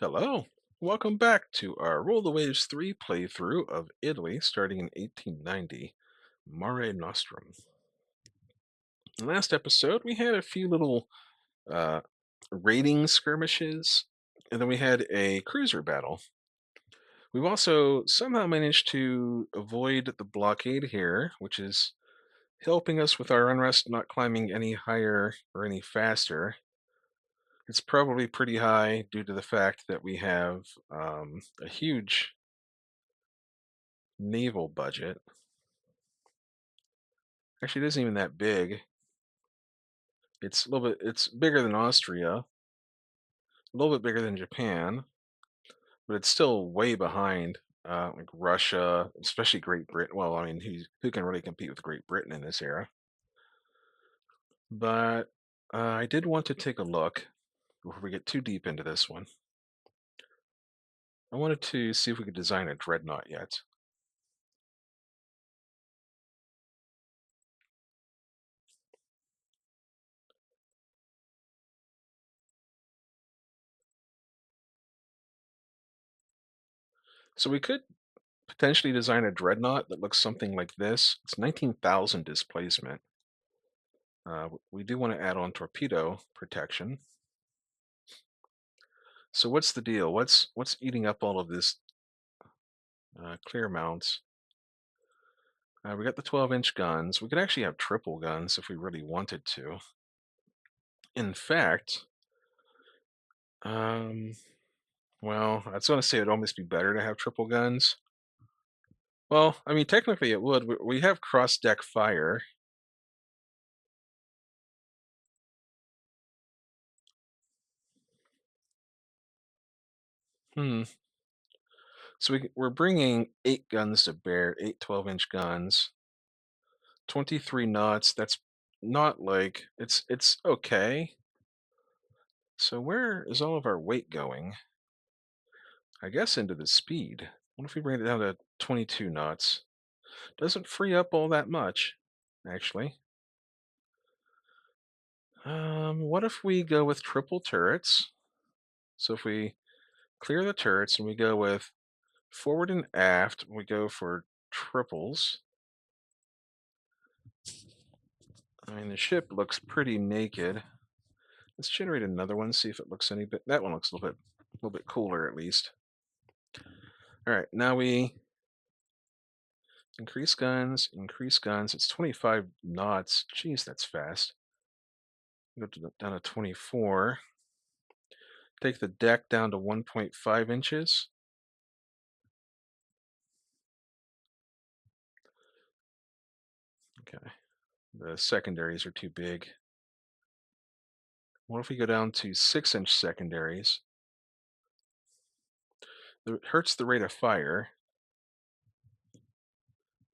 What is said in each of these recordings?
Hello. Welcome back to our Roll the Waves 3 playthrough of Italy starting in 1890, Mare Nostrum. In the last episode, we had a few little uh, raiding skirmishes, and then we had a cruiser battle. We've also somehow managed to avoid the blockade here, which is helping us with our unrest not climbing any higher or any faster. It's probably pretty high due to the fact that we have a huge naval budget. Actually, it isn't even that big. It's a little bit. It's bigger than Austria, a little bit bigger than Japan, but it's still way behind like Russia, especially Great Britain. Well, I mean, who can really compete with Great Britain in this era? But I did want to take a look before we get too deep into this one. I wanted to see if we could design a dreadnought yet. So we could potentially design a dreadnought that looks something like this. It's 19,000 displacement. We do want to add on torpedo protection. So what's the deal? What's eating up all of this clear mounts? We got the 12-inch guns. We could actually have triple guns if we really wanted to. In fact, um, well, I was going to say it'd almost be better to have triple guns. Well, I mean, technically it would. We have cross-deck fire. Hmm. So we're bringing 8 guns to bear, 8 12-inch guns, 23 knots. That's not like it's okay. So where is all of our weight going? I guess into the speed. What if we bring it down to 22 knots? Doesn't free up all that much, actually. What if we go with triple turrets? So if we clear the turrets and we go with forward and aft, we go for triples. I mean, the ship looks pretty naked. Let's generate another one, see if it looks any bit. That one looks a little bit cooler at least. All right, now we increase guns, increase guns. It's 25 knots. Jeez, that's fast. Go down to 24. Take the deck down to 1.5 inches. Okay, the secondaries are too big. What if we go down to 6-inch secondaries? It hurts the rate of fire,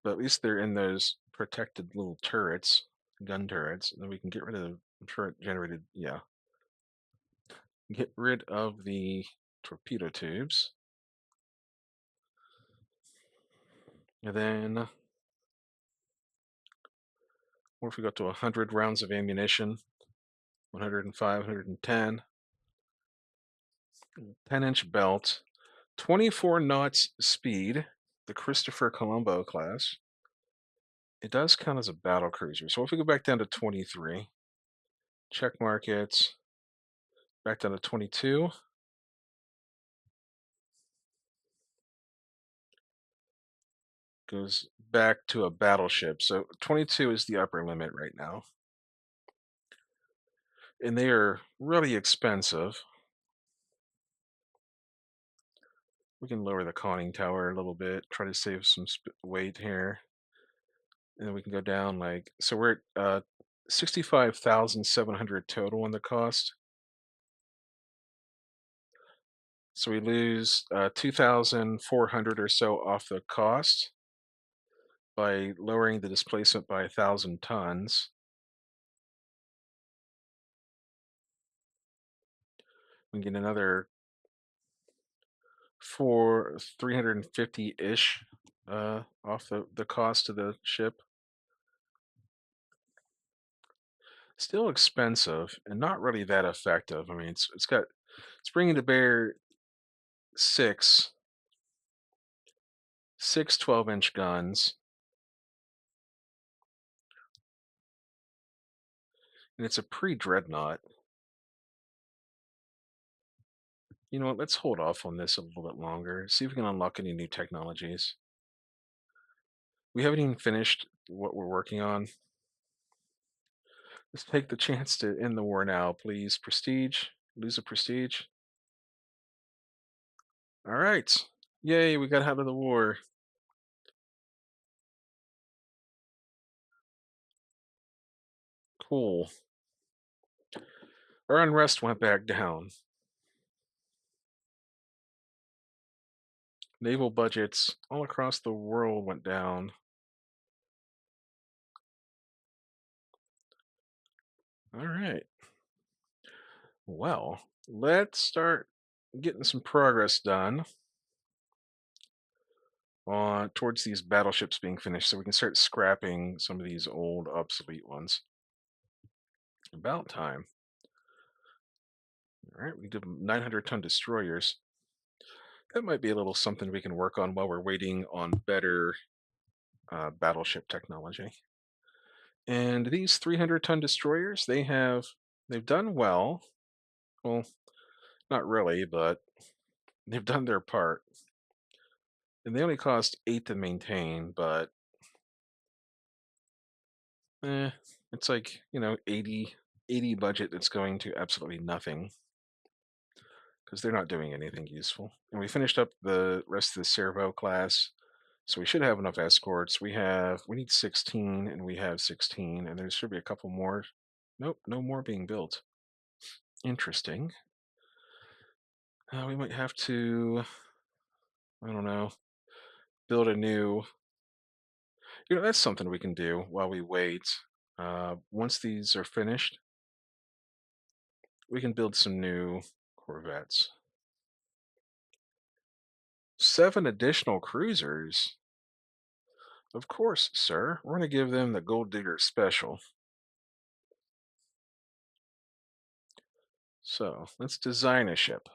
but at least they're in those protected little turrets, gun turrets, and then we can get rid of the turret generated, yeah. Get rid of the torpedo tubes. And then what if we go to 100 rounds of ammunition? 105, 110. 10-inch belt. 24 knots speed. The Christopher Colombo class. It does count as a battle cruiser. So if we go back down to 23, check mark it, back down to 22. Goes back to a battleship. So 22 is the upper limit right now. And they are really expensive. We can lower the conning tower a little bit, try to save some weight here. And then we can go down like, so we're at 65,700 total on the cost. So we lose 2,400 or so off the cost by lowering the displacement by 1,000 tons. We can get another 350-ish off the cost of the ship. Still expensive and not really that effective. I mean, it's bringing to bear six, six 12-inch guns, and it's a pre-dreadnought. You know what? Let's hold off on this a little bit longer. See if we can unlock any new technologies. We haven't even finished what we're working on. Let's take the chance to end the war now, please. Prestige. Lose a prestige. All right. Yay, we got out of the war. Cool. Our unrest went back down. Naval budgets all across the world went down. All right. Well, let's start getting some progress done on towards these battleships being finished so we can start scrapping some of these old obsolete ones. About time. All right, we did 900-ton destroyers. That might be a little something we can work on while we're waiting on better battleship technology. And these 300-ton destroyers, they've done well. Well, not really, but they've done their part. And they only cost 8 to maintain, but eh, it's like, 80 budget that's going to absolutely nothing because they're not doing anything useful. And we finished up the rest of the Servo class, so we should have enough escorts. We need 16, and we have 16, and there should be a couple more. Nope, no more being built. Interesting. We might have to, I don't know, build a new. That's something we can do while we wait. Once these are finished, we can build some new corvettes. 7 additional cruisers. Of course, sir. We're going to give them the Gold Digger Special. So let's design a ship.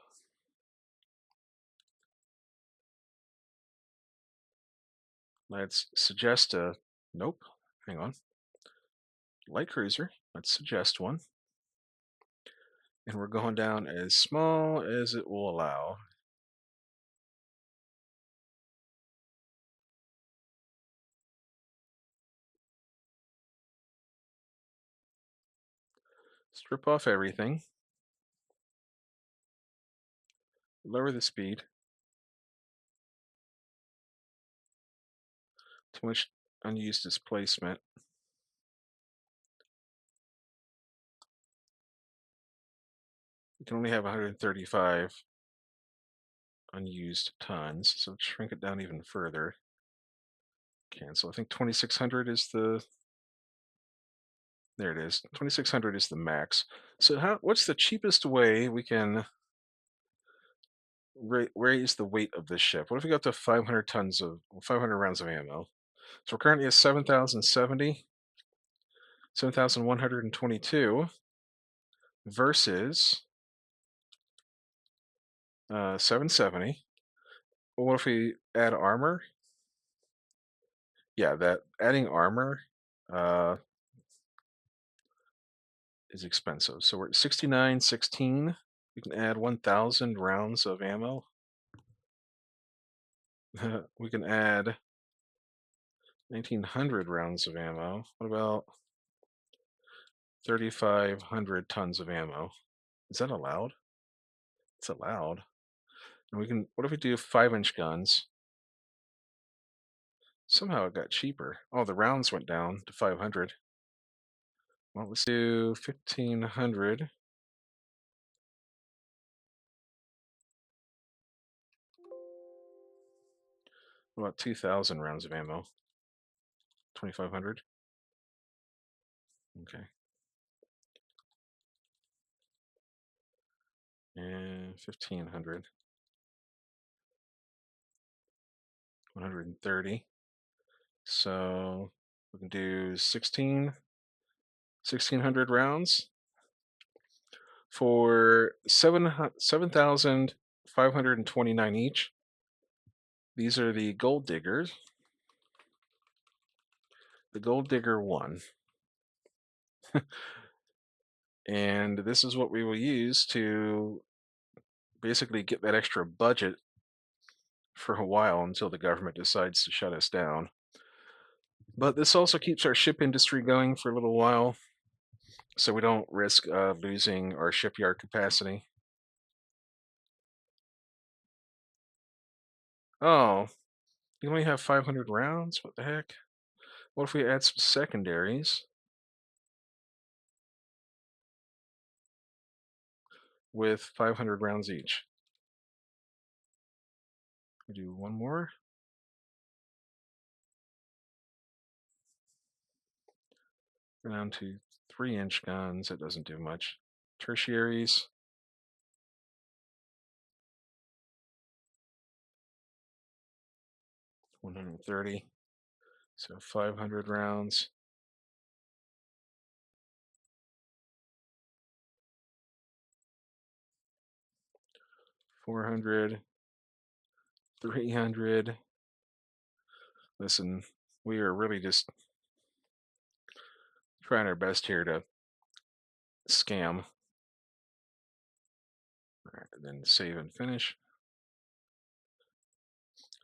Let's suggest a. Nope. Hang on. Light cruiser. Let's suggest one. And we're going down as small as it will allow. Strip off everything. Lower the speed. Too much unused displacement. We can only have 135 unused tons, so shrink it down even further. Cancel. I think 2600 is the. There it is. 2600 is the max. So what's the cheapest way we can raise the weight of this ship? What if we got to 500 rounds of ammo? So we're currently at 7,070, 7,122 versus 770. Well, what if we add armor? Yeah, that adding armor uh, is expensive. So we're at 6916. We can add 1,000 rounds of ammo. We can add 1,900 rounds of ammo. What about 3,500 tons of ammo? Is that allowed? It's allowed. And we can. What if we do 5-inch guns? Somehow it got cheaper. Oh, the rounds went down to 500. Well, let's do 1,500. What about 2,000 rounds of ammo? 2,500. Okay. And 1,500. 130. So we can do 1,600 rounds for 7,000 529 each. These are the gold diggers. The gold digger 1. And this is what we will use to basically get that extra budget for a while until the government decides to shut us down. But this also keeps our ship industry going for a little while, so we don't risk losing our shipyard capacity. Oh, you only have 500 rounds? What the heck? What if we add some secondaries with 500 rounds each? We do one more. Down to 3-inch guns. It doesn't do much. Tertiaries. 130. So 500 rounds. 400. 300. Listen, we are really just trying our best here to scam. Right, and then save and finish.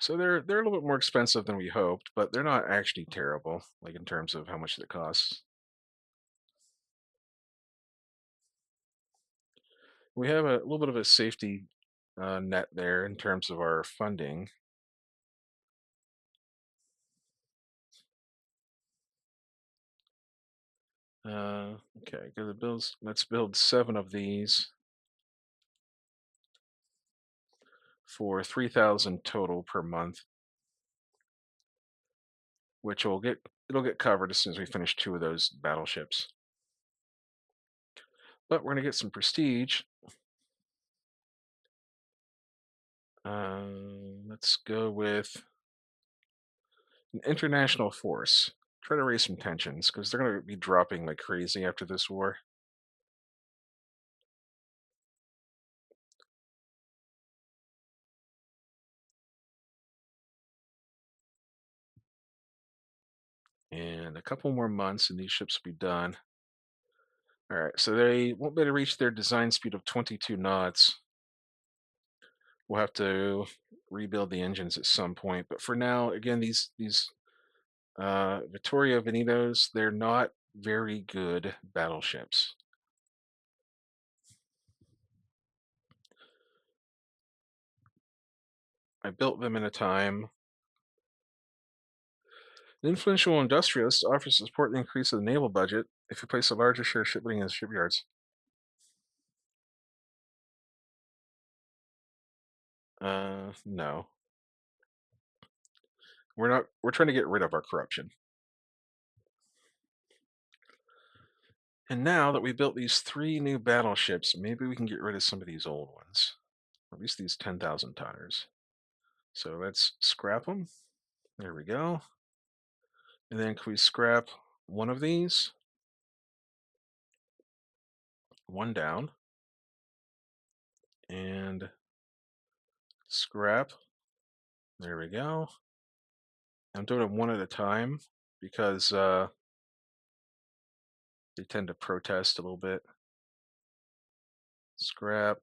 So they're a little bit more expensive than we hoped, but they're not actually terrible, like in terms of how much it costs. We have a little bit of a safety net there in terms of our funding. Okay, let's build 7 of these for 3,000 total per month, which it'll get covered as soon as we finish 2 of those battleships. But we're gonna get some prestige. Let's go with an international force. Try to raise some tensions because they're gonna be dropping like crazy after this war. And a couple more months and these ships will be done. All right, so they won't be able to reach their design speed of 22 knots. We'll have to rebuild the engines at some point, but for now, again, these Vittorio Venitos, they're not very good battleships. I built them in a time. An influential industrialist offers to support the increase of the naval budget if you place a larger share of shipbuilding in the shipyards. No, we're not. We're trying to get rid of our corruption. And now that we built these 3 new battleships, maybe we can get rid of some of these old ones. At least these 10,000 tonners. So let's scrap them. There we go. And then can we scrap one of these? One down. And scrap. There we go. I'm doing them one at a time because they tend to protest a little bit. Scrap.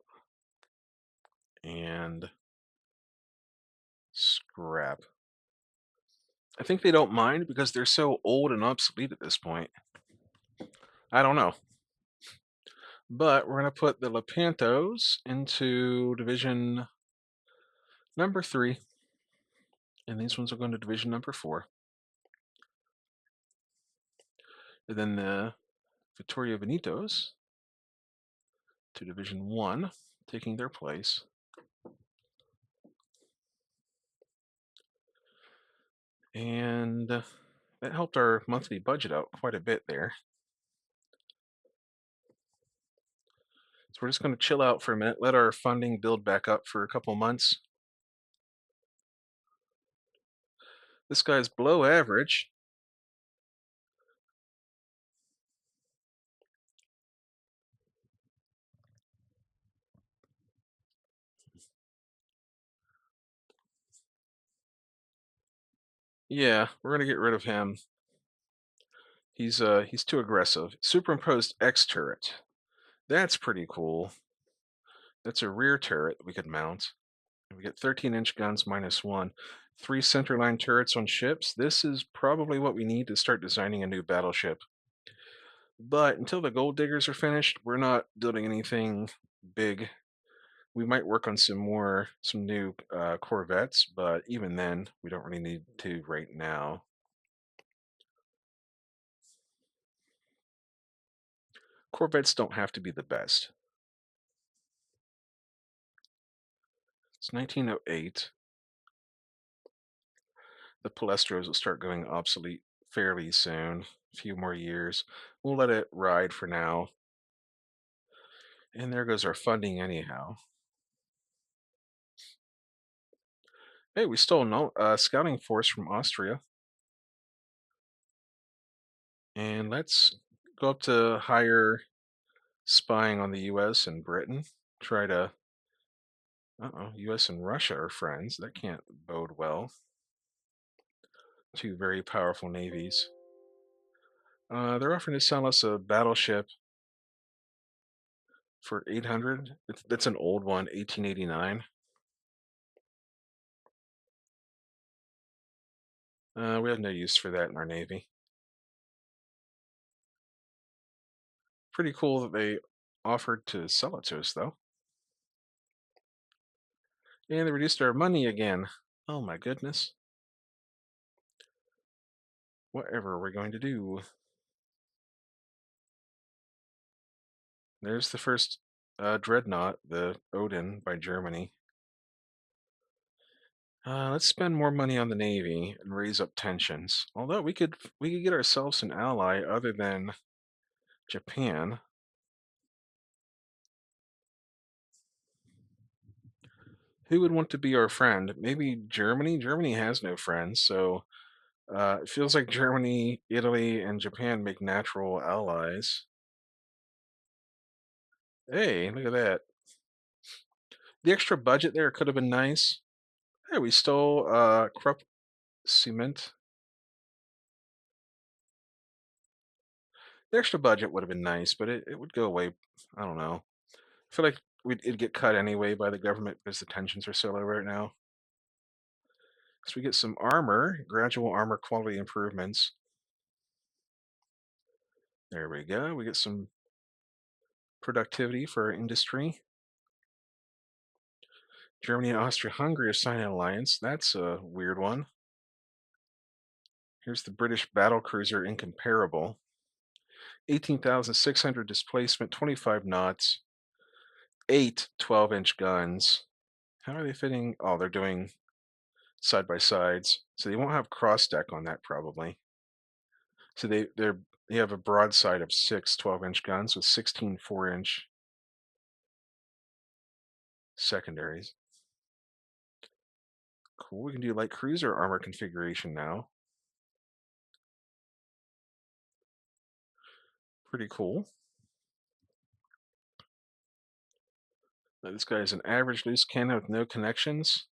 And scrap. I think they don't mind because they're so old and obsolete at this point. I don't know. But we're going to put the Lepantos into division number 3. And these ones are going to division number 4. And then the Vittorio Venitos to division 1, taking their place. And that helped our monthly budget out quite a bit there. So we're just going to chill out for a minute, let our funding build back up for a couple months. This guy's below average. Yeah, we're gonna get rid of him. He's too aggressive. Superimposed X turret. That's pretty cool. That's a rear turret we could mount. We get 13-inch guns minus one. Three centerline turrets on ships. This is probably what we need to start designing a new battleship. But until the gold diggers are finished, we're not building anything big. We might work on some new corvettes, but even then, we don't really need to right now. Corvettes don't have to be the best. It's 1908. The Palestros will start going obsolete fairly soon. A few more years. We'll let it ride for now. And there goes our funding anyhow. Hey, we stole a scouting force from Austria. And let's go up to higher spying on the US and Britain. Try to. Uh-oh, US and Russia are friends. That can't bode well. Two very powerful navies. They're offering to sell us a battleship for 800. That's an old one, 1889. We have no use for that in our navy. Pretty cool that they offered to sell it to us, though. And they reduced our money again. Oh my goodness. Whatever we're going to do. There's the first dreadnought, the Odin by Germany. Let's spend more money on the navy and raise up tensions. Although we could get ourselves an ally other than Japan. Who would want to be our friend? Maybe Germany. Germany has no friends, so it feels like Germany, Italy, and Japan make natural allies. Hey, look at that. The extra budget there could have been nice. Hey, we stole Krupp cement. The extra budget would have been nice, but it would go away. I don't know. I feel like it'd get cut anyway by the government because the tensions are so low right now. So we get some armor, gradual armor quality improvements. There we go. We get some productivity for our industry. Germany and Austria-Hungary are signing an alliance. That's a weird one. Here's the British battle cruiser Incomparable. 18,600 displacement, 25 knots, eight 12-inch guns. How are they fitting? Oh, they're doing side by sides. So they won't have cross deck on that probably. So they have a broadside of six 12-inch guns with 16 4-inch secondaries. Cool. We can do light cruiser armor configuration now. Pretty cool. Now, this guy is an average loose cannon with no connections.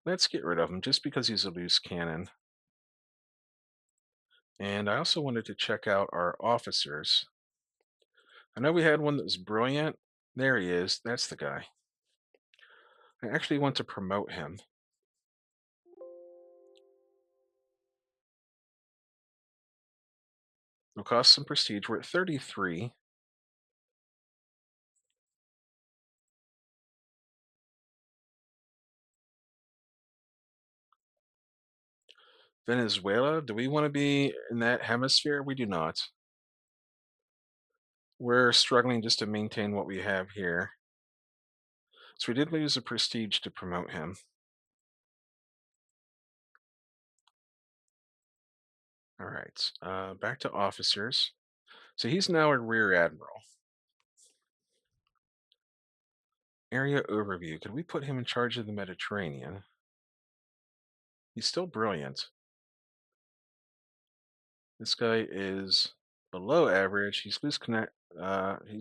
Let's get rid of him just because he's a loose cannon. And I also wanted to check out our officers. I know we had one that was brilliant. There he is. That's the guy. I actually want to promote him. It'll cost some prestige. We're at 33. Venezuela, do we want to be in that hemisphere? We do not. We're struggling just to maintain what we have here. So we did lose a prestige to promote him. All right, back to officers. So he's now a rear admiral. Area overview. Could we put him in charge of the Mediterranean? He's still brilliant. This guy is below average. He's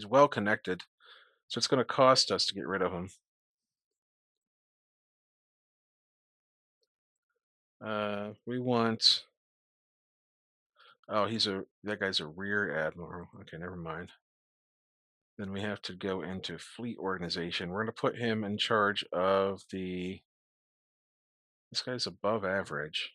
well connected, so it's going to cost us to get rid of him. We want. Oh, that guy's a rear admiral. Okay, never mind. Then we have to go into fleet organization. We're going to put him in charge of the. This guy's above average.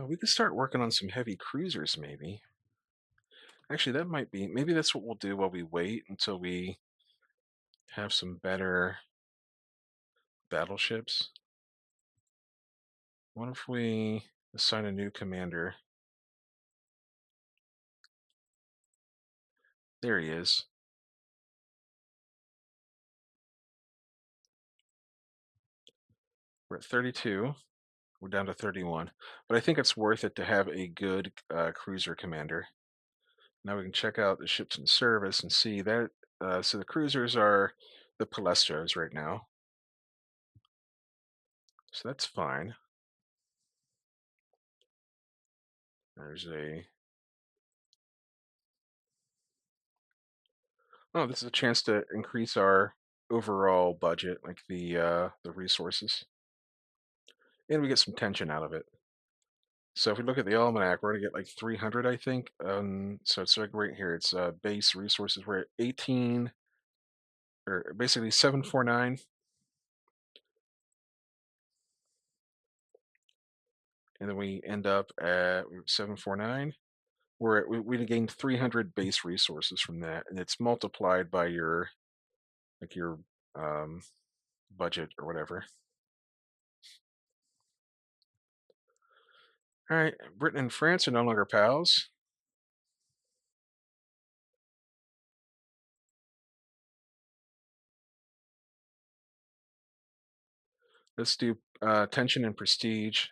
We could start working on some heavy cruisers, maybe. Actually, that might be. Maybe that's what we'll do while we wait until we have some better battleships. What if we assign a new commander? There he is. We're at 32. We're down to 31. But I think it's worth it to have a good cruiser commander. Now we can check out the ships in service and see that. So the cruisers are the Palestros right now. So that's fine. There's a. Oh, this is a chance to increase our overall budget, like the resources, and we get some tension out of it. So if we look at the almanac, we're gonna get like 300, I think. So it's like right here. It's base resources. We're at 18, or basically 749, and then we end up at 749. We gained 300 base resources from that, and it's multiplied by your like your um, budget or whatever. All right, Britain and France are no longer pals. Let's do tension and prestige.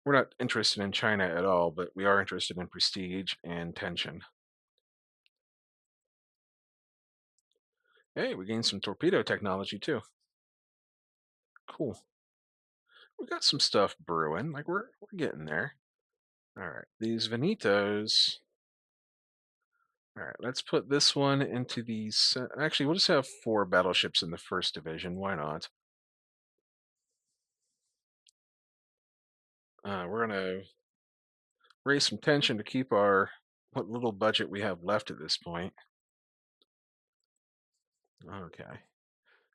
We're not interested in China at all, but we are interested in prestige and tension. Hey, we gained some torpedo technology too. Cool. We got some stuff brewing. Like we're getting there. All right, these Venitos. All right, let's put this one into these. Actually, we'll just have 4 battleships in the first division. Why not? We're gonna raise some tension to keep our what little budget we have left at this point. Okay.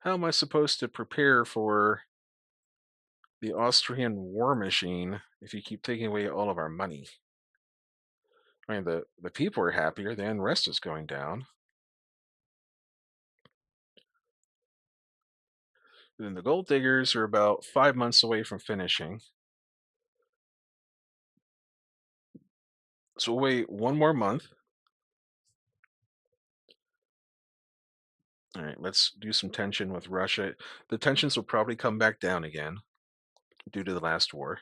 How am I supposed to prepare for the Austrian war machine if you keep taking away all of our money? I mean, the people are happier, the unrest is going down. And then the gold diggers are about 5 months away from finishing. So we'll wait one more month. All right, let's do some tension with Russia. The tensions will probably come back down again due to the last war,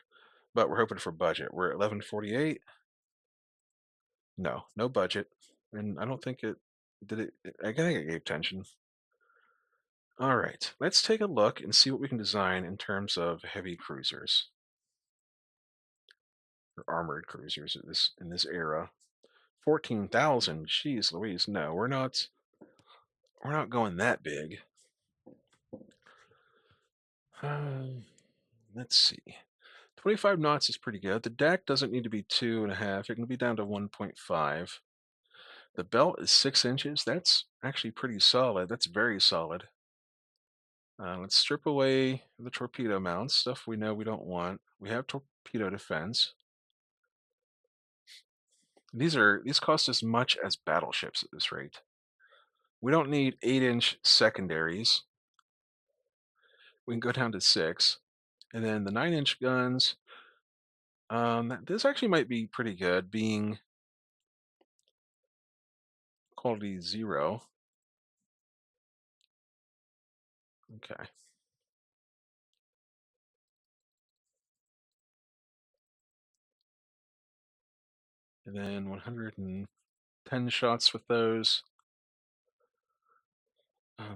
but we're hoping for budget. We're at 1148. No, no budget. And I don't think it did it. I think it gave tension. All right, let's take a look and see what we can design in terms of heavy cruisers or armored cruisers in this era. 14,000. Jeez Louise. No, we're not going that big. Um, let's see. 25 knots is pretty good. The deck doesn't need to be 2.5. It can be down to 1.5. The belt is 6 inches. That's actually pretty solid. That's very solid. Let's strip away the torpedo mounts, stuff we know we don't want. We have torpedo defense. These cost as much as battleships at this rate. We don't need 8-inch secondaries. We can go down to 6. And then the 9-inch guns, this actually might be pretty good, being quality 0. Okay. And then 110 shots with those.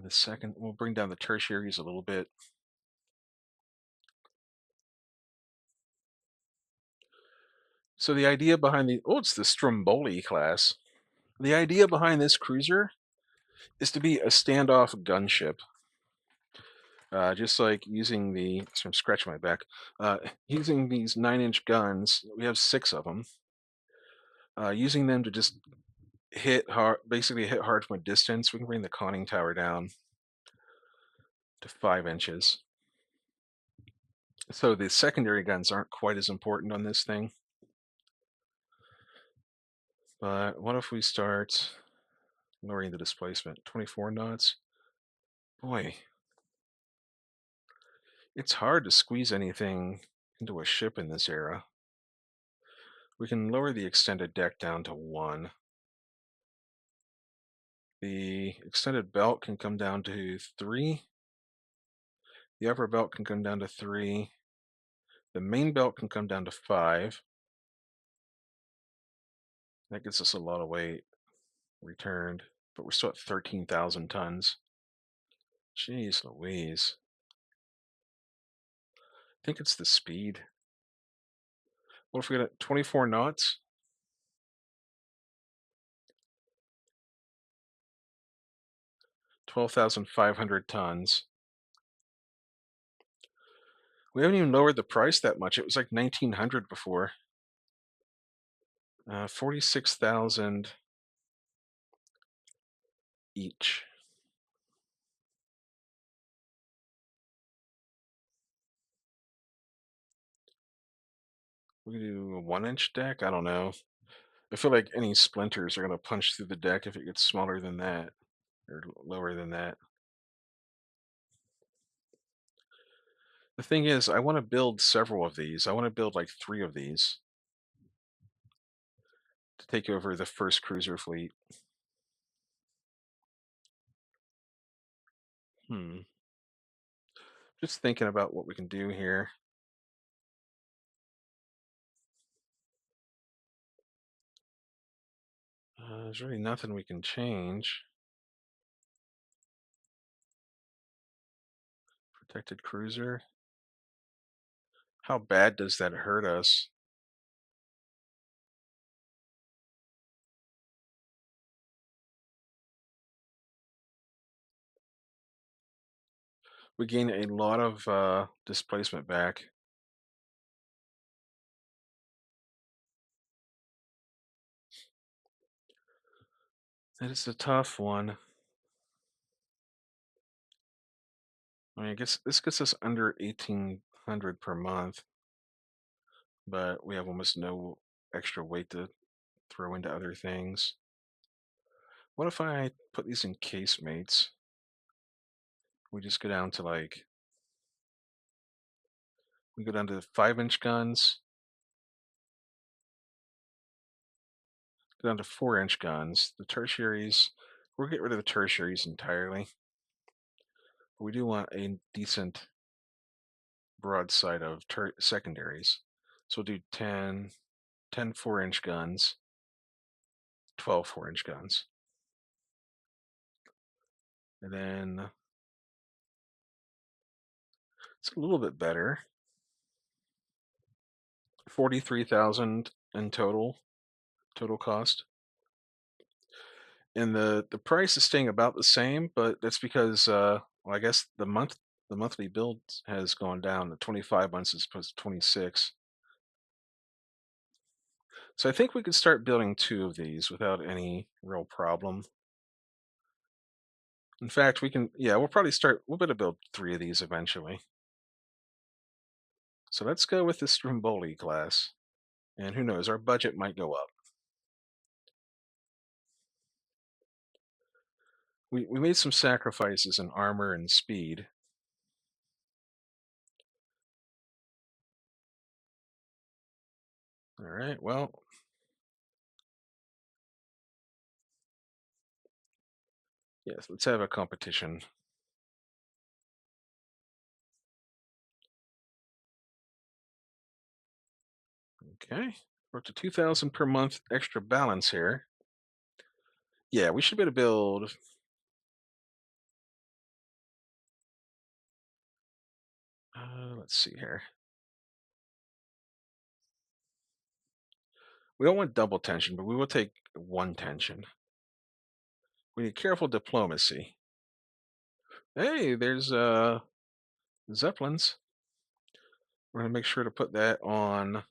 The second, we'll bring down the tertiaries a little bit. So the idea behind it's the Stromboli class. The idea behind this cruiser is to be a standoff gunship. Just like using the, so I'm scratching my back, using these 9-inch guns, we have six of them, using them to just hit hard, basically hit hard from a distance. We can bring the conning tower down to 5 inches. So the secondary guns aren't quite as important on this thing. But what if we start lowering the displacement? 24 knots? Boy, it's hard to squeeze anything into a ship in this era. We can lower the extended deck down to 1. The extended belt can come down to 3. The upper belt can come down to 3. The main belt can come down to 5. That gets us a lot of weight returned, but we're still at 13,000 tons. Jeez Louise. I think it's the speed. What if we got 24 knots? 12,500 tons. We haven't even lowered the price that much. It was like 1,900 before. 46,000 each. We can do a 1-inch deck? I don't know. I feel like any splinters are going to punch through the deck if it gets smaller than that, or lower than that. The thing is, I want to build several of these. I want to build like 3 of these to take over the first cruiser fleet. Hmm. Just thinking about what we can do here. There's really nothing we can change. Protected cruiser. How bad does that hurt us? We gain a lot of displacement back. That is a tough one. I mean, I guess this gets us under 1,800 per month, but we have almost no extra weight to throw into other things. What if I put these in casemates? We just go down to like, we go down to 5-inch guns, go down to 4-inch guns. The tertiaries, we'll get rid of the tertiaries entirely. But we do want a decent broadside of secondaries. So we'll do 10 4-inch guns, 12 4-inch guns. And then it's a little bit better. 43,000 in total cost. And the price is staying about the same, but that's because well, I guess the monthly build has gone down to 25 months as opposed to 26. So I think we could start building 2 of these without any real problem. In fact, we can, yeah, we'll better build 3 of these eventually. So let's go with the Stromboli class. And who knows, our budget might go up. We made some sacrifices in armor and speed. All right, well, yes, let's have a competition. Okay, we're up to 2,000 per month extra balance here. Yeah, we should be able to build. Let's see here. We don't want double tension, but we will take 1 tension. We need careful diplomacy. Hey, there's Zeppelins. We're gonna make sure to put that on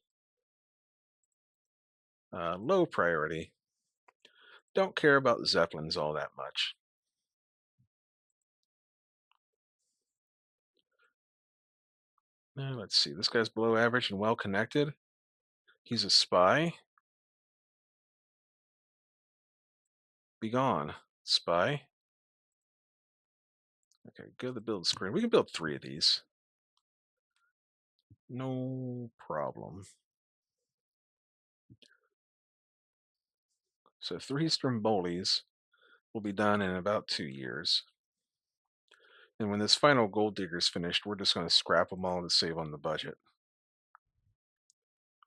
low priority. Don't care about Zeppelins all that much. Now, let's see. This guy's below average and well connected. He's a spy. Be gone, spy. Okay, go to the build screen. We can build 3 of these. No problem. So 3 Strombolis will be done in about 2 years. And when this final gold digger's finished, we're just going to scrap them all to save on the budget.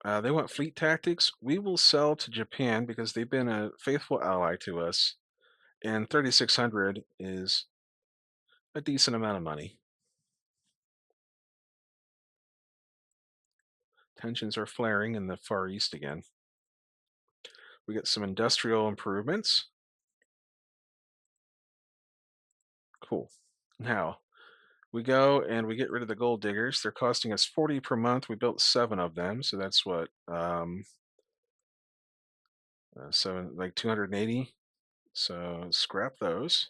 They want fleet tactics. We will sell to Japan because they've been a faithful ally to us. And 3,600 is a decent amount of money. Tensions are flaring in the Far East again. We get some industrial improvements. Cool. Now, we go and we get rid of the gold diggers. They're costing us 40 per month. We built 7 of them, so that's what, 7, like 280. So scrap those.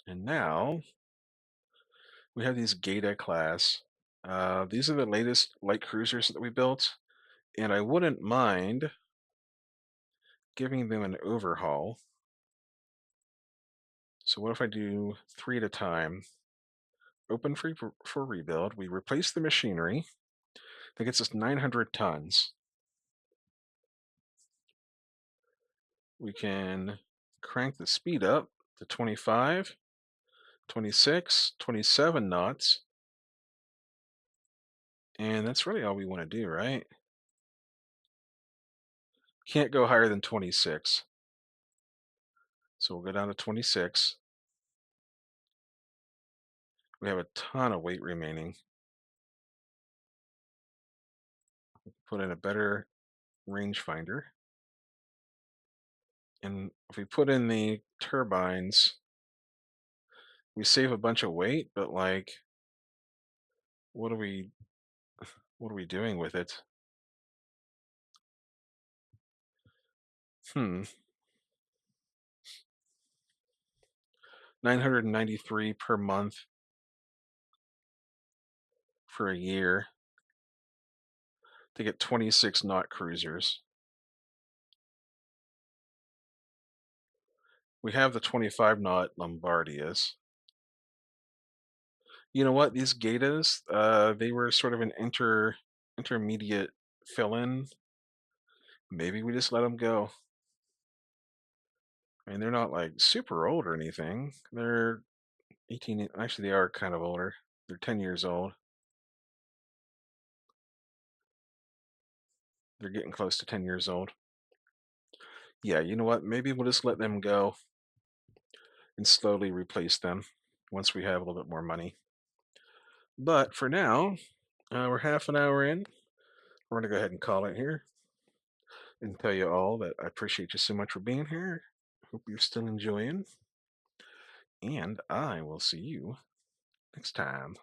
And now we have these Geta class. These are the latest light cruisers that we built, and I wouldn't mind giving them an overhaul. So what if I do 3 at a time? Open for rebuild. We replace the machinery. That gets us 900 tons. We can crank the speed up to 25, 26, 27 knots. And that's really all we want to do, right? Can't go higher than 26. So we'll go down to 26. We have a ton of weight remaining. Put in a better rangefinder. And if we put in the turbines, we save a bunch of weight, but like, what are we doing with it? 993 per month for a year to get 26 knot cruisers. We have the 25 knot Lombardias. You know what? These Gatas, they were sort of an intermediate fill-in. Maybe we just let them go. I mean, they're not like super old or anything. They're 18, actually they are kind of older. They're 10 years old. They're getting close to 10 years old. Yeah, you know what? Maybe we'll just let them go and slowly replace them once we have a little bit more money. But for now, we're half an hour in. We're going to go ahead and call it here and tell you all that I appreciate you so much for being here. Hope you're still enjoying, and I will see you next time.